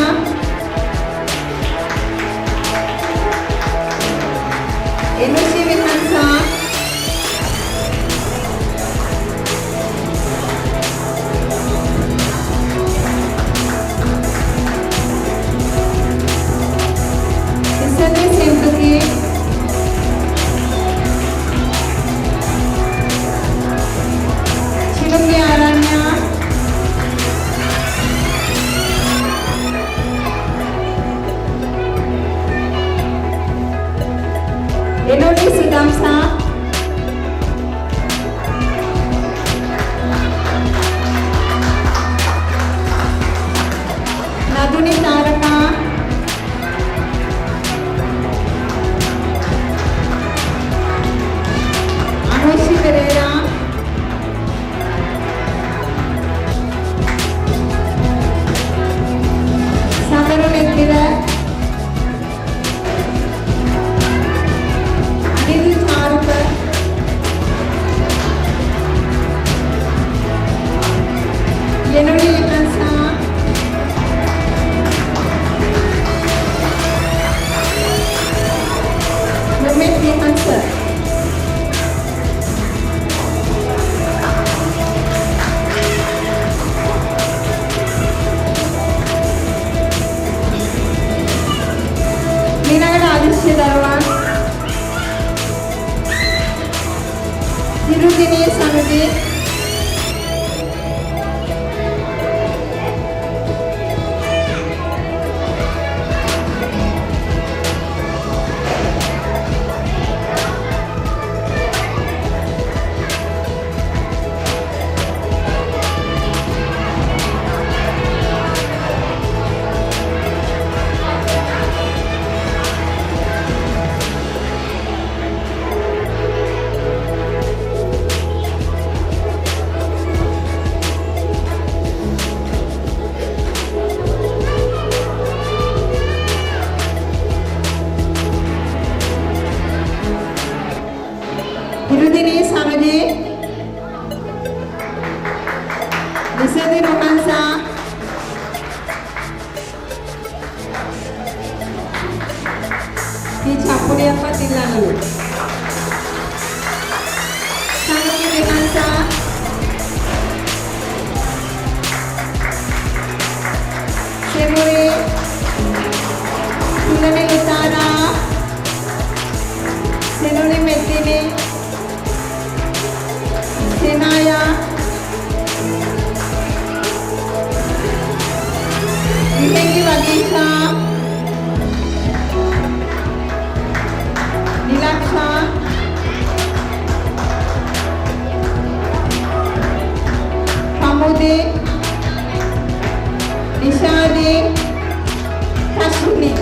Enushi Vihansa. Isadi Simbuki. Chilungi Aranya. Enoli Sudamsa. Naduni Taraka. Anushi Pereira. Samaru Medira. Anil Charuka. Yenuli Hansa. Mehmet Hansa. Ninagar Aditya Darwan. Hirudini Sanuji. Hirudini Sanuji. Nisadi Rohansa. Di Chapuri apa Tilanu. Sanuji Rohansa. Semuri. Tulani Utara. Senuri Medini. Senaya. Vihengi Vadisha. Nilaksha. Pamudi. Nishadi. Kashuni.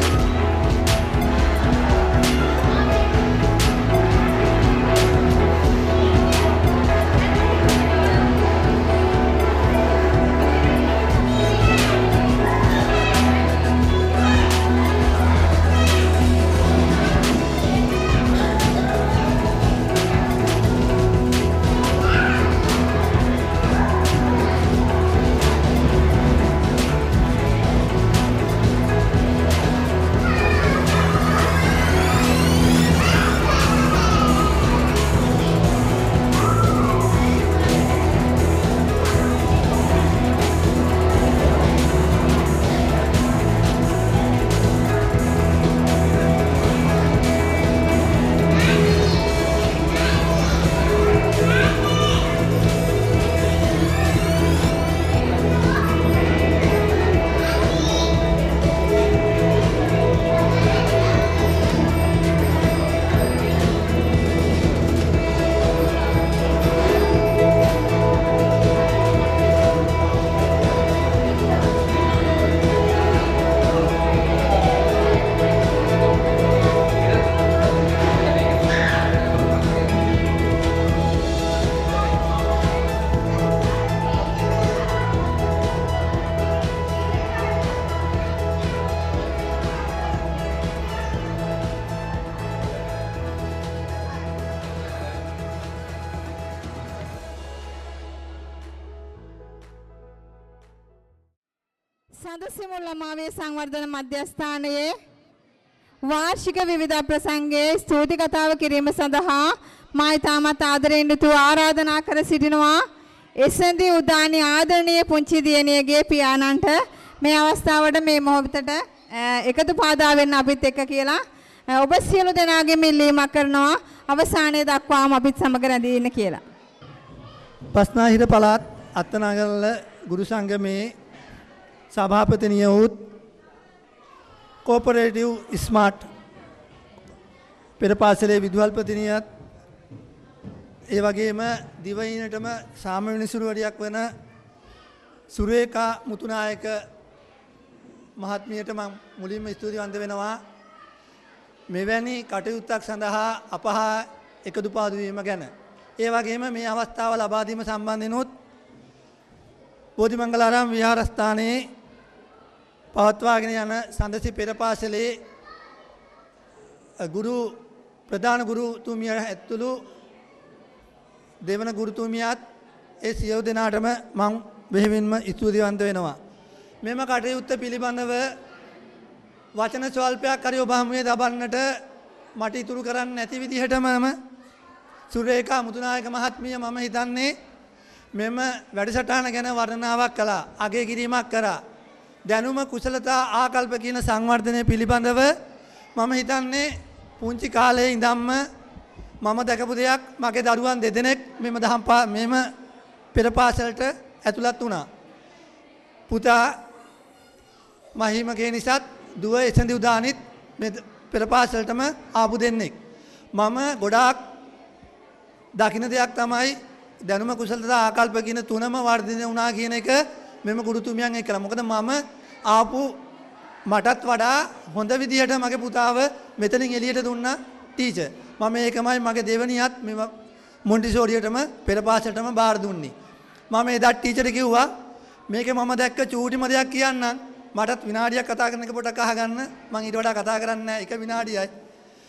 සඳසිමුල්ල මාවේ සංවර්ධන මධ්‍යස්ථානයේ වාර්ෂික විවිධ ප්‍රසංගයේ ස්තුති කතාව කිරීම සඳහා මා ඉතාමත් ආදරයෙන් යුතුව ආරාධනා කර සිටිනවා එසෙන්දී උදානි ආදරණීය පුංචි දියණියගේ පියාණන්ට මේ අවස්ථාවට මේ මොහොතට එකතු පාදා වෙන්න අපිත් එක්ක කියලා ඔබ සියලු දෙනාගේම ඉල්ලීමක් කරනවා අවසානයේ දක්වාම අපිත් සමග රැඳී ඉන්න කියලා. පස්නාහිර පළාත් අත්තනගල්ල ගුරු සංගමේ සභාපතිනිය වූත් කෝපරේටිව් ස්මාර්ට් පෙර පාසලේ විදුහල්පතිනියත් ඒ වගේම දිවයිනටම සාමවිනිසුරුවරියක් වන සුරේකා මුතුනායක මහත්මියට මම මුලින්ම ස්තුතිවන්ත වෙනවා මෙවැනි කටයුත්තක් සඳහා අපහා එකතු පාදු වීම ගැන. ඒ වගේම මේ අවස්ථාව ලබා දීම සම්බන්ධෙනුත් බෝධිමංගලාරාම විහාරස්ථානයේ පවත්වාගෙන යන සඳසි පෙර පාසලේ ප්‍රධාන ගුරුතුමිය ඇතුළු දෙවන ගුරුතුමියත් ඒ සියලු දෙනාටම මම බෙහෙවින්ම ස්තුතිවන්ත වෙනවා. මෙම කටයුත්ත පිළිබඳව වචන ස්වල්පයක් හරි ඔබ හමුවේ දබන්නට මට ඉතුරු කරන්න නැති විදිහටම සුරේකා මුතුනායක මහත්මිය මම හිතන්නේ මෙම වැඩසටහන ගැන වර්ණනාවක් කළා, අගය කිරීමක් කරා. දැනුම කුසලතා ආකල්ප කියන සංවර්ධනය පිළිබඳව මම හිතන්නේ පුංචි කාලේ ඉඳන්ම මම දැකපු දෙයක්. මගේ දරුවන් දෙදෙනෙක් මෙම පෙර පාසලට ඇතුළත් වුණා. පුතා මහිමගේ නිසාත් දුව එසඳි උදානිත් මේ පෙර පාසලටම ආපු දෙන්නෙක්. මම ගොඩාක් දකින්න දෙයක් තමයි දැනුම කුසලතා ආකල්ප කියන තුනම වර්ධනය වුණා කියන එක මෙම ගුරුතුමියන් එක්කලා. මොකද මම ආපු මටත් වඩා හොඳ විදිහට මගේ පුතාව මෙතනින් එළියට දුන්නා ටීචර්. මම ඒකමයි මගේ දෙවනියත් මෙම මොන්ටිසෝරියටම පෙර පාසලටම බාර දුන්නේ. මම එදා ටීචර් කිව්වා මේකේ මම දැක්ක චූටිම දෙයක් කියන්නම්. මටත් විනාඩියක් කතා කරන එක පොඩක් අහගන්න. මම ඊට වඩා කතා කරන්නේ නැහැ. එක විනාඩියයි.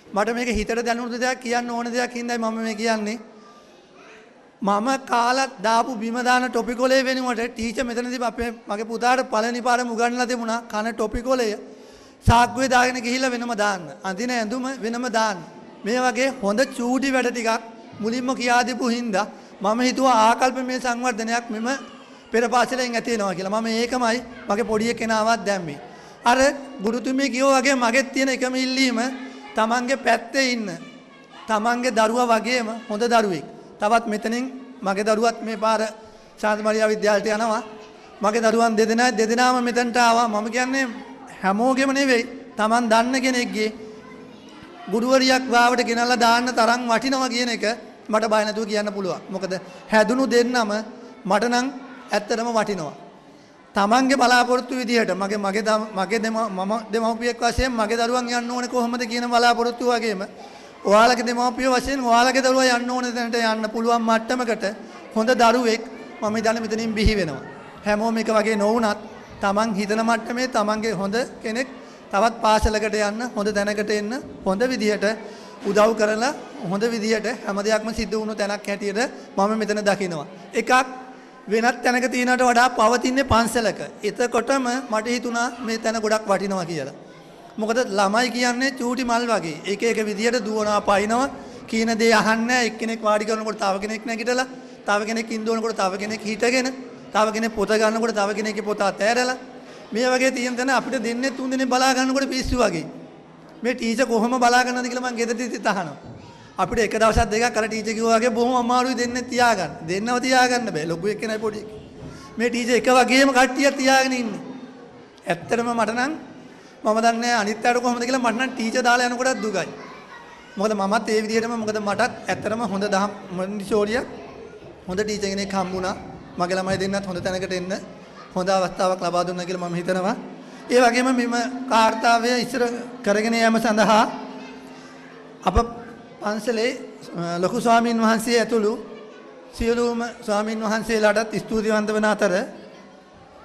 මට මේක හිතට දැනුණු දෙයක් කියන්න ඕන දෙයක් හින්දායි මම මේ කියන්නේ. මම කාලා දාපු බිම දාන ටොපිකොලේ වෙනුවට ටීචර් මෙතනදී මගේ පුතාට පළවෙනි පාරම උගන්වලා තිබුණා කන ටොපිකොලය සාක්කුවේ දාගෙන ගිහිල්ලා වෙනම දාන්න. අඳින ඇඳුම වෙනම දාන්න. මේ වගේ හොඳ චූටි වැඩ ටිකක් මුලින්ම කියා දීපු හින්දා මම හිතුවා ආකල්ප මේ සංවර්ධනයක් මෙම පෙර පාසලෙන් ඇති වෙනවා කියලා. මම ඒකමයි මගේ පොඩි කෙනාවත් දැම්මේ. අර ගුරුතුමිය කිව්වා වගේ මගෙත් තියෙන එකම ඉල්ලීම තමන්ගේ පැත්තේ ඉන්න තමන්ගේ දරුවා වගේම හොඳ දරුවෙක්. තවත් මෙතනින් මගේ දරුවත් මේ පාර ශාන්ත මරියා විද්‍යාලයට යනවා. මගේ දරුවන් දෙදෙනාම මෙතනට ආවා. මම කියන්නේ හැමෝගෙම නෙවෙයි තමන් දන්න කෙනෙක්ගේ ගුරුවරියක් වාවට ගෙනල්ලා දාන්න තරම් වටිනවා කියන එක මට බය නැතුව කියන්න පුළුවන්. මොකද හැදුණු දෙන්නම මට නම් ඇත්තටම වටිනවා. තමන්ගේ බලාපොරොත්තු විදිහට මගේ දෙමව්පියෙක් වශයෙන් මගේ දරුවන් යන්න ඕනේ කොහොමද කියන බලාපොරොත්තු වගේම ඔයාලගේ දෙමව්පිය වශයෙන් ඔයාලගේ දරුවා යන්න ඕනේ තැනට යන්න පුළුවන් මට්ටමකට හොඳ දරුවෙක් මම ඉතින් මෙතනින් බිහි වෙනවා. හැමෝම එක වගේ නොවුනත් තමන් හිතන මට්ටමේ තමන්ගේ හොඳ කෙනෙක් තවත් පාසලකට යන්න හොඳ තැනකට එන්න හොඳ විදිහට උදව් කරලා හොඳ විදිහට හැම දෙයක්ම සිද්ධ වුණු තැනක් හැටියට මම මෙතන දකිනවා. එකක් වෙනත් තැනක තියනට වඩා පවතින්නේ පන්සලක. එතකොටම මට හිතුණා මේ තැන ගොඩක් වටිනවා කියලා. මොකද ළමයි කියන්නේ චූටි මල් වගේ. එක එක විදිහට දුවනවා පයින්නවා කියන දේ අහන්නේ එක්කෙනෙක් වාඩි කරනකොට තව කෙනෙක් නැගිටලා තව කෙනෙක් ඉඳනකොට තව කෙනෙක් හිටගෙන තව කෙනෙක් පොත ගන්නකොට තව කෙනෙක්ගේ පොත අතෑරලා මේ වගේ තියෙන තැන අපිට දෙන්නේ තුන් දිනේ බලා ගන්නකොට පිස්සු වගේ. මේ ටීචර් කොහොම බලා ගන්නවද කියලා මම ගෙදරදී අහනවා. අපිට එක දවසක් දෙකක් අර ටීචර් කිව්වා වගේ බොහොම අමාරුයි දෙන්නේ තියාගන්න. දෙන්නව තියාගන්න බෑ. ලොකු එක්කෙනයි පොඩි එක්ක. මේ ටීචර් එක වගේම කට්ටිය තියාගෙන ඉන්නේ. ඇත්තටම මට නම් මම දන්නේ අනිත් අයට කොහොමද කියලා මට නම් ටීචර් දාලා යනකොටත් දුකයි. මොකද මමත් ඒ විදිහටම මොකද මටත් ඇත්තටම හොඳ මොන්ටිසෝරිය හොඳ ටීචර් කෙනෙක් හම්බුණා. මගේ ළමයි දෙන්නත් හොඳ තැනකට එන්න හොඳ අවස්ථාවක් ලබා දුන්නා කියලා මම හිතනවා. ඒ වගේම මෙම කාර්යය ඉස්සර කරගෙන යාම සඳහා අප පන්සලේ ලොකු ස්වාමීන් වහන්සේ ඇතුළු සියලුම ස්වාමීන් වහන්සේලාටත් ස්තුතිවන්ත වන අතර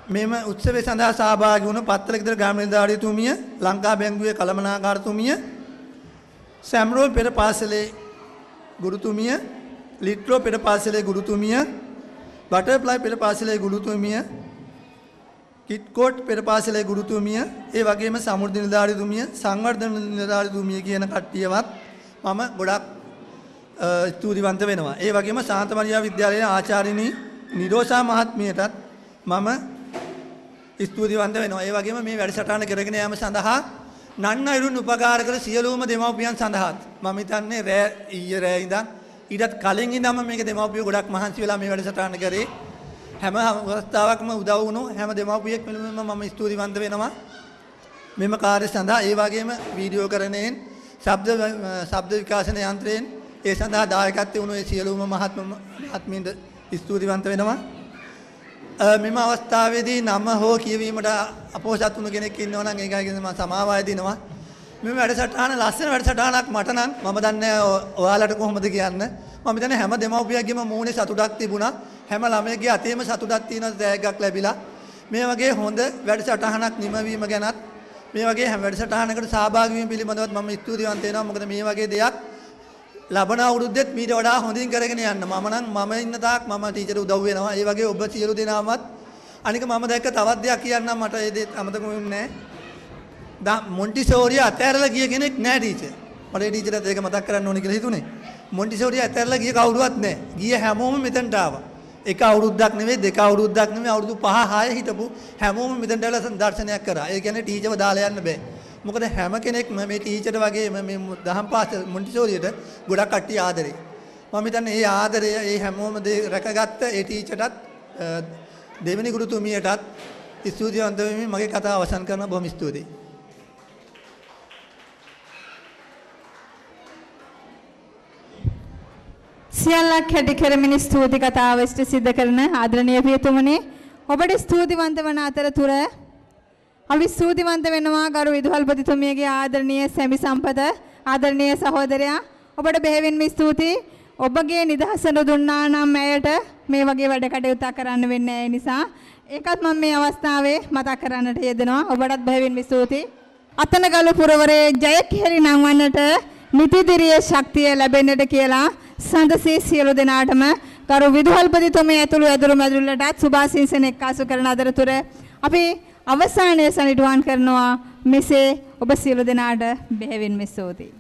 මෙම උත්සවය සඳහා සහභාගී වුණු පත්තලකේතර ග්‍රාම නිලධාරිතුමිය, ලංකා බැංකුවේ කළමනාකාරතුමිය, සැම්රෝල් පෙර පාසලේ ගුරුතුමිය, ලිට්‍රෝ පෙර පාසලේ ගුරුතුමිය, බටර්ෆ්ලයි පෙර පාසලේ ගුරුතුමිය, කිට්කෝට් පෙරපාසලේ ගුරුතුමිය, ඒ වගේම සමෘද්ධි නිලධාරිතුමිය, සංවර්ධන නිලධාරිතුමිය කියන කට්ටියවත් මම ගොඩක් ස්තුතිවන්ත වෙනවා. ඒ වගේම ශාන්ත මරියා විද්‍යාලයේ ආචාර්යනී නිරෝෂා මහත්මියටත් මම ස්තුතිවන්ත වෙනවා. ඒ වගේම මේ වැඩසටහන කරගෙන යාම සඳහා නන්නයිරුන් උපකාර කළ සියලුම දෙමව්පියන් සඳහාත් මම හිතන්නේ ඊයේ රෑ ඉඳන් ඊටත් කලින් ඉඳන්ම මේක දෙමව්පියෝ ගොඩක් මහන්සි වෙලා මේ වැඩසටහන කරේ. හැම අවස්ථාවකම උදව් වුණු හැම දෙමව්පියෙක් මෙලෙම මම ස්තුතිවන්ත වෙනවා මෙම කාර්ය සඳහා. ඒ වගේම වීඩියෝ කරණයෙන් ශබ්ද විකාශන යන්ත්‍රයෙන් ඒ සඳහා දායකත්වයේ වුණු ඒ සියලුම මහත්මීන්ට ස්තුතිවන්ත වෙනවා. මෙම අවස්ථාවේදී නම හෝ කියවීමට අපොහසත් වුණු කෙනෙක් ඉන්නවා නම් ඒකයි මම සමාවාය දිනවා. මේ වැඩසටහන ලස්සන වැඩසටහනක් මට නම් මම දන්නේ ඔයාලට කොහොමද කියන්න. මම හිතන්නේ හැම දෙමව්පියගෙම මූණේ සතුටක් තිබුණා. හැම ළමයෙක්ගේ අතේම සතුටක් තියෙන දෑග්ගක් ලැබිලා මේ වගේ හොඳ වැඩසටහනක් නිමවීම ගැනත් මේ වගේ හැම වැඩසටහනකට සහභාගී වීම පිළිබඳවත් මම ස්තුතිවන්ත වෙනවා. මොකද මේ වගේ දෙයක් ලබන අවුරුද්දෙත් මීට වඩා හොඳින් කරගෙන යන්න මම ඉන්න තාක් මම ටීචර් උදව් වෙනවා. ඒ වගේ ඔබ සියලු දෙනාමත් අනික මම දැක්ක තවත් දෙයක් කියන්නම් මට ඒ දෙත් අමතක වෙන්නේ නැහැ. මොන්ටිසෝරිය අතෑරලා ගිය කෙනෙක් නැහැ ටීචර්. මට ඒ ටීචර්ට ඒක මතක් කරන්න ඕනේ කියලා හිතුනේ. මොන්ටිසෝරිය අතෑරලා ගිය කවුරුවත් නැහැ. ගිය හැමෝම මෙතනට ආවා. එක අවුරුද්දක් නෙවෙයි දෙක අවුරුද්දක් නෙවෙයි අවුරුදු 5-6 හිටපු හැමෝම මෙතනට ඇවිල්ලා දර්ශනයක් කරා. ඒ කියන්නේ ටීචර්ව දාලා යන්න බෑ. මොකද හැම කෙනෙක්ම මේ ටීචර්ට වගේම මේ දහම් පාසල් මොන්ටිසෝරියට ගොඩක් කට්ටිය ආදරේ. මම හිතන්නේ මේ ආදරය ඒ හැමෝම රැකගත්ත ඒ ටීචර්ටත් දෙවෙනි ගුරුතුමියටත් ස්තුතිවන්ත වෙමින් මගේ කතාව අවසන් කරනවා. බොහොම ස්තුතියි. සියල්ලක් හැටි කරමින් ස්තුති කතාව ඉෂ්ට සිද්ධ කරන ආදරණීය පියතුමනි, ඔබට ස්තුතිවන්ත වන අතරතුර අපි ස්තුතිවන්ත වෙනවා ගරු විදුහල්පතිතුමියගේ ආදරණීය සැමි සම්පත ආදරණීය සහෝදරයා. ඔබට බෙහෙවින්ම ස්තුතියි. ඔබගේ නිදහස දුන්නා නම් ඇයට මේ වගේ වැඩ කටයුතු කරන්න වෙන්නේ නැහැ. නිසා ඒකත් මම මේ අවස්ථාවේ මතක් කරන්නට යෙදෙනවා. ඔබටත් බෙහෙවින්ම ස්තුතියි. අතනගලු පුරවරේ ජයකිරි නම් වන්නට නිතිදිරිය ශක්තිය ලැබෙන්නට කියලා සඳසේ සියලු දෙනාටම ගරු විදුහල්පතිතුමිය ඇතුළු ඇදුරු මැදුරලටත් සුභාශිංසන එක්කාසු කරන අතරතුර අපි අවසානයේ සනිටුවන් කරනවා. මෙසේ ඔබ සියලු දෙනාට බෙහෙවින්ම ස්තුතියි.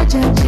Judge